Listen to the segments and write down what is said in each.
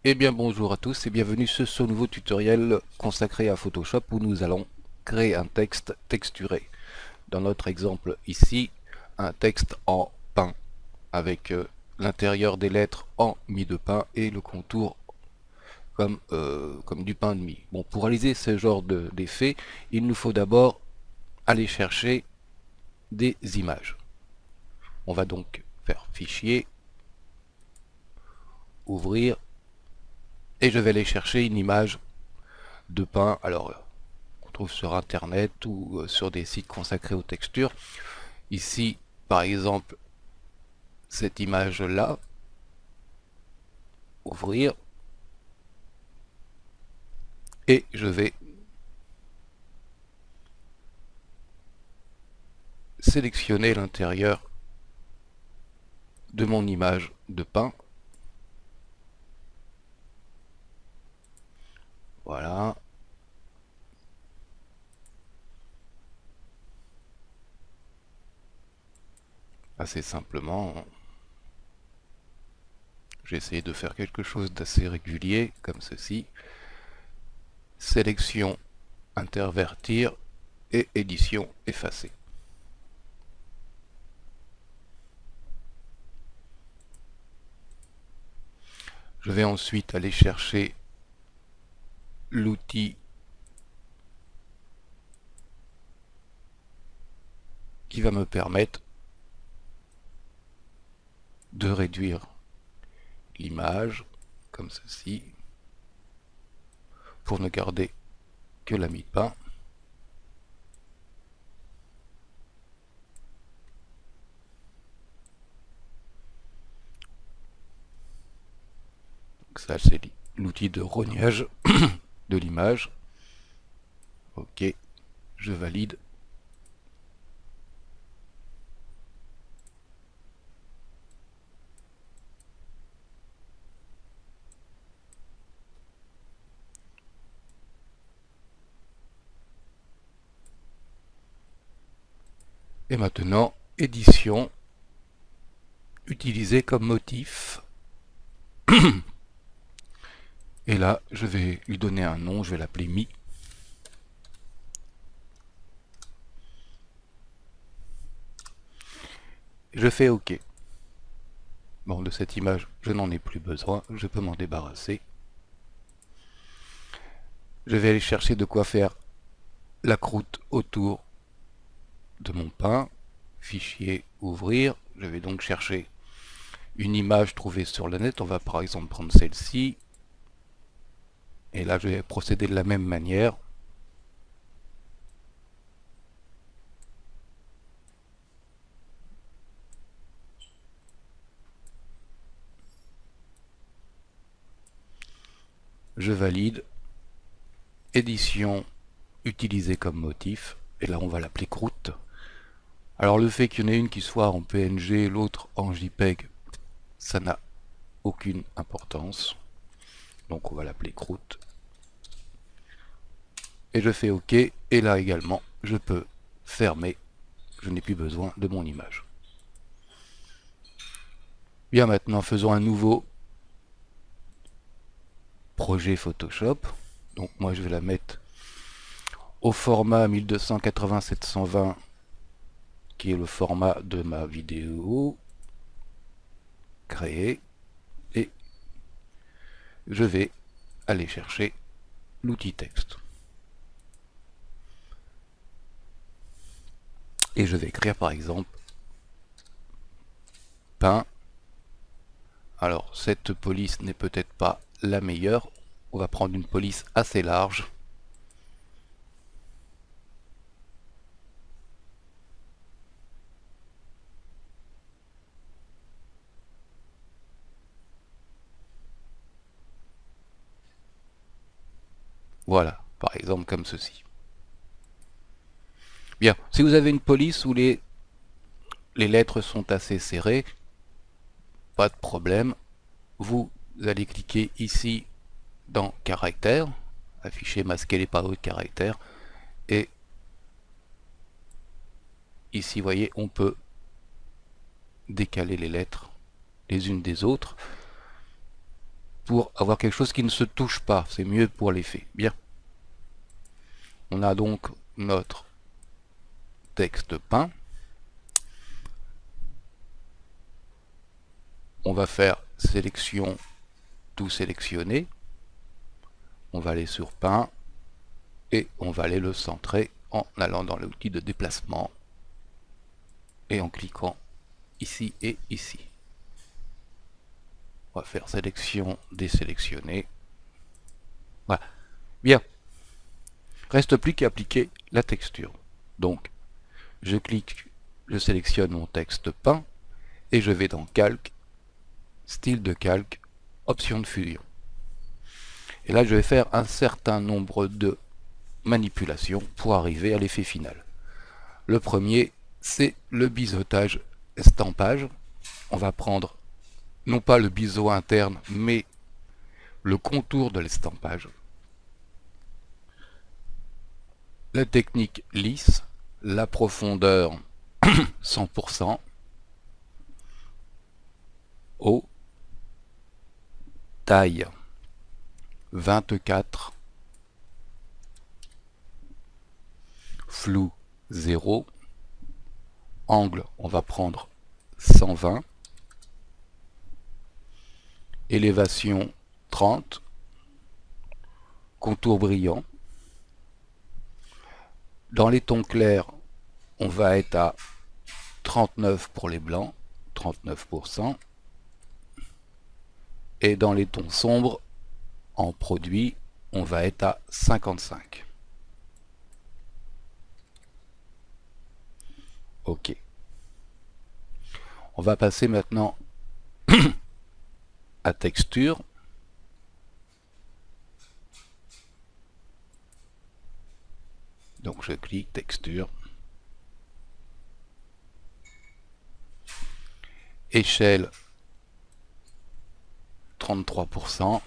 Eh bien bonjour à tous et bienvenue sur ce nouveau tutoriel consacré à Photoshop où nous allons créer un texte texturé. Dans notre exemple ici, un texte en pain avec l'intérieur des lettres en mie de pain et le contour comme du pain de mie. Bon, pour réaliser ce genre d'effet, il nous faut d'abord aller chercher des images. On va donc faire Fichier, Ouvrir, et je vais aller chercher une image de pain. Alors, on trouve sur internet ou sur des sites consacrés aux textures. Ici, par exemple, cette image-là, ouvrir, et je vais sélectionner l'intérieur de mon image de pain. Voilà. Assez simplement, j'ai essayé de faire quelque chose d'assez régulier, comme ceci. Sélection, intervertir et édition effacer. Je vais ensuite aller chercher l'outil qui va me permettre de réduire l'image comme ceci pour ne garder que la mie de pain. Donc ça c'est l'outil de rognage de l'image. Ok, je valide. Et maintenant, édition, utiliser comme motif. Et là, je vais lui donner un nom, je vais l'appeler Mi. Je fais OK. Bon, de cette image, je n'en ai plus besoin, je peux m'en débarrasser. Je vais aller chercher de quoi faire la croûte autour de mon pain. Fichier, ouvrir. Je vais donc chercher une image trouvée sur le net. On va par exemple prendre celle-ci. Et là, je vais procéder de la même manière. Je valide. Édition, utiliser comme motif. Et là, on va l'appeler croûte. Alors le fait qu'il y en ait une qui soit en PNG, l'autre en JPEG, ça n'a aucune importance. Donc on va l'appeler croûte. Et je fais OK. Et là également, je peux fermer. Je n'ai plus besoin de mon image. Bien, maintenant faisons un nouveau projet Photoshop. Donc moi je vais la mettre au format 1280-720 qui est le format de ma vidéo. Créer. Et je vais aller chercher l'outil texte. Et je vais écrire par exemple pain. Alors cette police n'est peut-être pas la meilleure. On va prendre une police assez large. Voilà, par exemple comme ceci. Bien, si vous avez une police où les lettres sont assez serrées, pas de problème. Vous allez cliquer ici dans caractères, afficher, masquer les paroles de caractères, et ici, vous voyez, on peut décaler les lettres les unes des autres. pour avoir quelque chose qui ne se touche pas. C'est mieux pour l'effet. Bien. On a donc notre texte peint. On va faire sélection, tout sélectionner. On va aller sur peint et on va aller le centrer en allant dans l'outil de déplacement et en cliquant ici et ici. On va faire sélection, désélectionner. Voilà. Bien. Reste plus qu'à appliquer la texture. Donc, je clique, je sélectionne mon texte peint et je vais dans calque, style de calque, option de fusion. Et là, je vais faire un certain nombre de manipulations pour arriver à l'effet final. Le premier, c'est le biseautage estampage. On va prendre non pas le biseau interne, mais le contour de l'estampage. La technique lisse, la profondeur 100%, haut, taille 24, flou 0, angle on va prendre 120, élévation 30, contour brillant. Dans les tons clairs, on va être à 39 pour les blancs, 39%. Et dans les tons sombres, en produit, on va être à 55. OK. On va passer maintenant à texture. Donc je clique texture. Échelle 33%.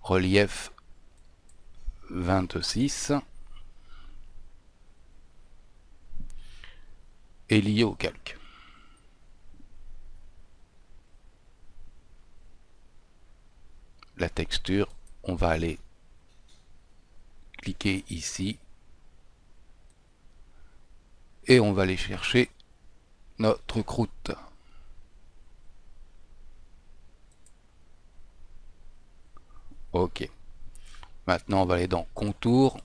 Relief 26. Et lié au calque. La texture, on va aller cliquer ici et on va aller chercher notre croûte. OK. Maintenant, on va aller dans contour,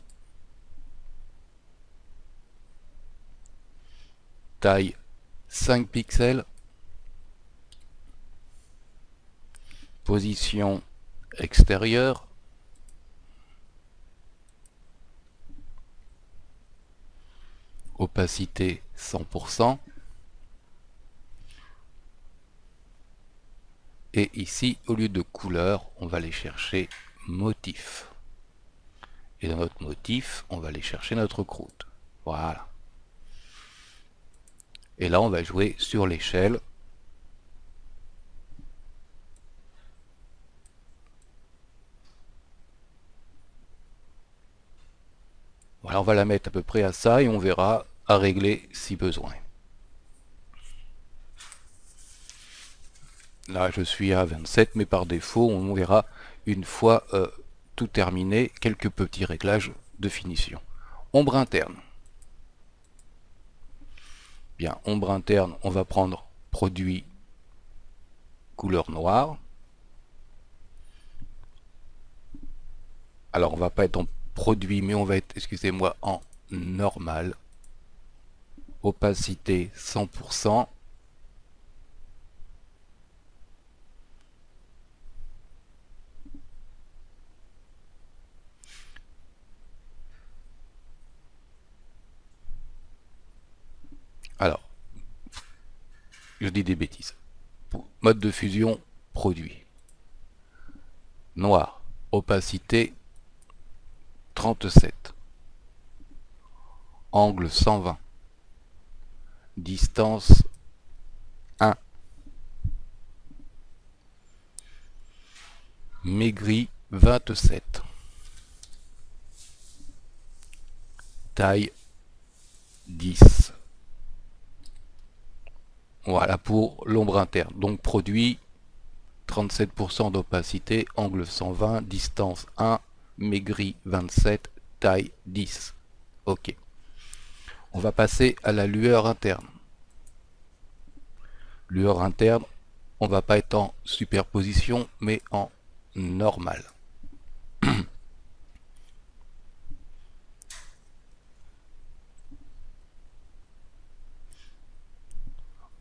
taille 5 pixels, position extérieure, opacité 100%, et ici, au lieu de couleur, on va aller chercher motif. Et dans notre motif, on va aller chercher notre croûte. Voilà. Et là, on va jouer sur l'échelle. Voilà, on va la mettre à peu près à ça et on verra à régler si besoin. Là, je suis à 27, mais par défaut, on verra une fois tout terminé, quelques petits réglages de finition. Ombre interne. Bien, ombre interne, on va prendre produit couleur noire. Alors, on va pas être en produit, mais on va être, excusez-moi, en normal. Opacité 100%. Alors, je dis des bêtises. Mode de fusion, produit. Noir, opacité 37. Angle 120. Distance 1. Maigri 27. Taille 10. Voilà pour l'ombre interne. Donc produit 37% d'opacité, angle 120, distance 1, maigri 27, taille 10. Ok. On va passer à la lueur interne. Lueur interne, on va pas être en superposition, mais en normal.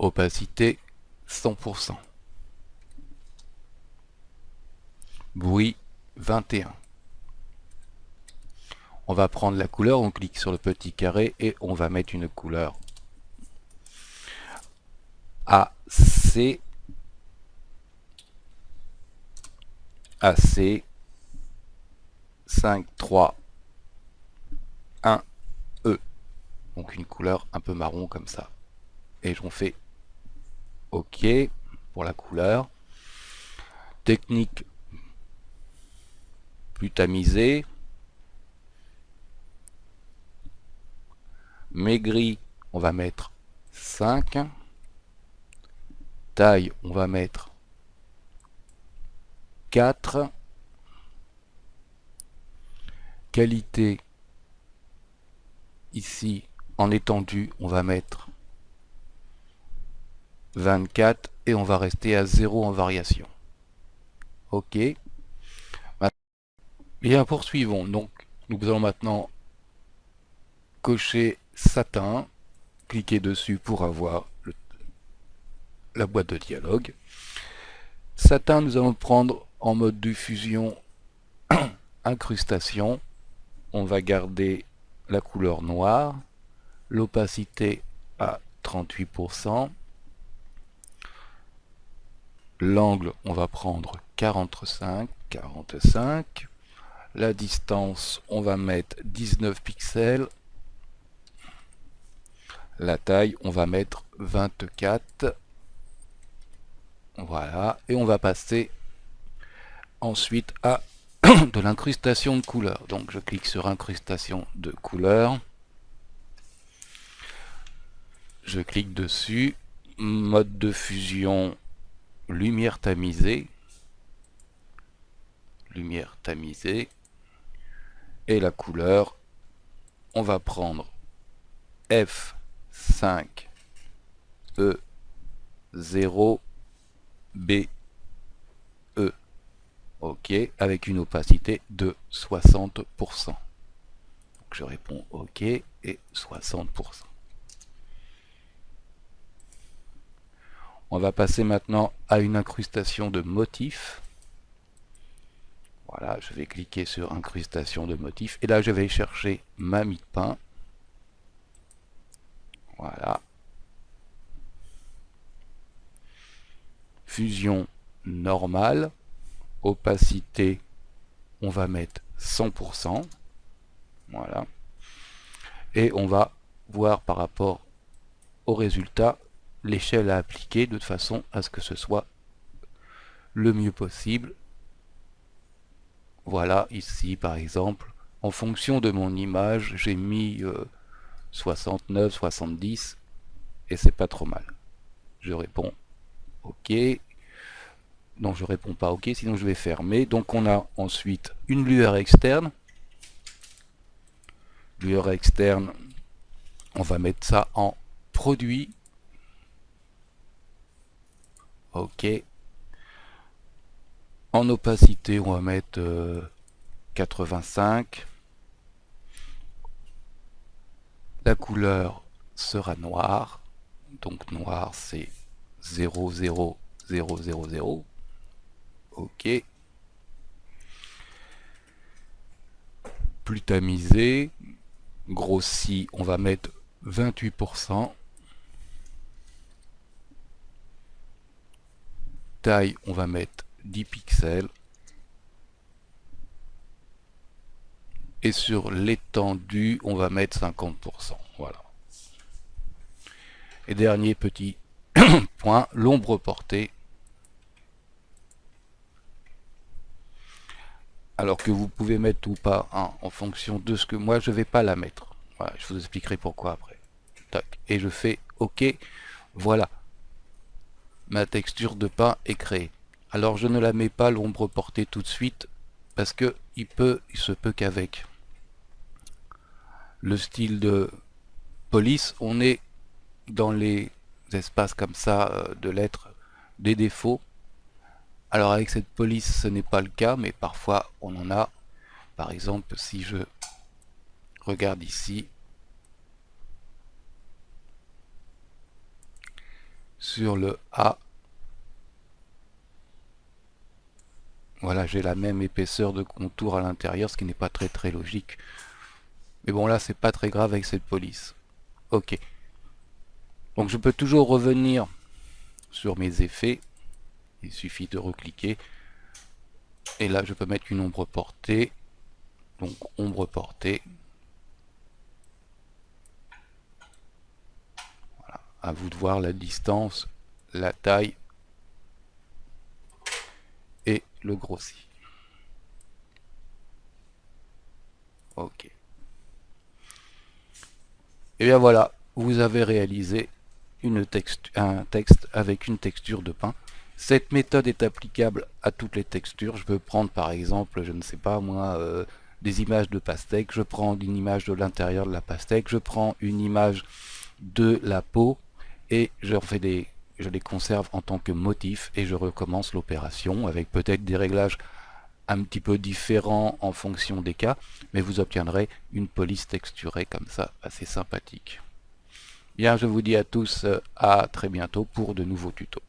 Opacité 100%. Bruit 21. On va prendre la couleur, on clique sur le petit carré et on va mettre une couleur AC, AC 5, 3, 1, E. Donc une couleur un peu marron comme ça. Et j'en fais OK pour la couleur. Technique plus tamisée. Maigri, on va mettre 5. Taille, on va mettre 4. Qualité, ici, en étendue, on va mettre 24 et on va rester à 0 en variation. OK. Bien, poursuivons. Donc, nous allons maintenant cocher satin, cliquer dessus pour avoir la boîte de dialogue. Satin, nous allons prendre en mode diffusion incrustation. On va garder la couleur noire, l'opacité à 38%. L'angle, on va prendre 45. La distance, on va mettre 19 pixels. La taille, on va mettre 24. Voilà, et on va passer ensuite à de l'incrustation de couleurs. Donc je clique sur incrustation de couleurs. Je clique dessus. Mode de fusion, lumière tamisée. Lumière tamisée. Et la couleur, on va prendre F5E0BE. OK, avec une opacité de 60%. Donc je réponds OK et 60%. On va passer maintenant à une incrustation de motifs. Voilà, je vais cliquer sur incrustation de motifs et là je vais chercher ma mie de pain. Voilà. Fusion normale. Opacité, on va mettre 100%. Voilà. Et on va voir par rapport au résultat l'échelle à appliquer de façon à ce que ce soit le mieux possible. Voilà, ici par exemple, en fonction de mon image, j'ai mis 69, 70 et c'est pas trop mal. Je réponds OK. Non, je réponds pas OK, sinon je vais fermer. Donc on a ensuite une lueur externe. Lueur externe, on va mettre ça en produit. OK. En opacité, on va mettre 85. La couleur sera noire. Donc noir, c'est 00000. OK. Plus tamisé. Grossi, on va mettre 28%. Taille, on va mettre 10 pixels. Et sur l'étendue, on va mettre 50%. Voilà. Et dernier petit point, l'ombre portée. Alors que vous pouvez mettre ou pas hein, en fonction de ce que moi je vais pas la mettre. Voilà, je vous expliquerai pourquoi après. Tac. Et je fais OK. Voilà. Ma texture de pain est créée. Alors je ne la mets pas l'ombre portée tout de suite parce que il se peut qu'avec le style de police, on est dans les espaces comme ça de lettres des défauts. Alors avec cette police ce n'est pas le cas, mais parfois on en a. Par exemple, si je regarde ici sur le A, voilà, j'ai la même épaisseur de contour à l'intérieur, ce qui n'est pas très logique. Mais bon, là c'est pas très grave avec cette police. Ok. Donc je peux toujours revenir sur mes effets. Il suffit de recliquer. Et là je peux mettre une ombre portée. Donc ombre portée. Voilà. À vous de voir la distance, la taille et le grossi. Ok. Et bien voilà, vous avez réalisé un texte avec une texture de pain. Cette méthode est applicable à toutes les textures. Je peux prendre par exemple, je ne sais pas moi, des images de pastèque. Je prends une image de l'intérieur de la pastèque. Je prends une image de la peau et je les conserve en tant que motif et je recommence l'opération avec peut-être des réglages un petit peu différents en fonction des cas, mais vous obtiendrez une police texturée comme ça, assez sympathique. Bien, je vous dis à tous à très bientôt pour de nouveaux tutos.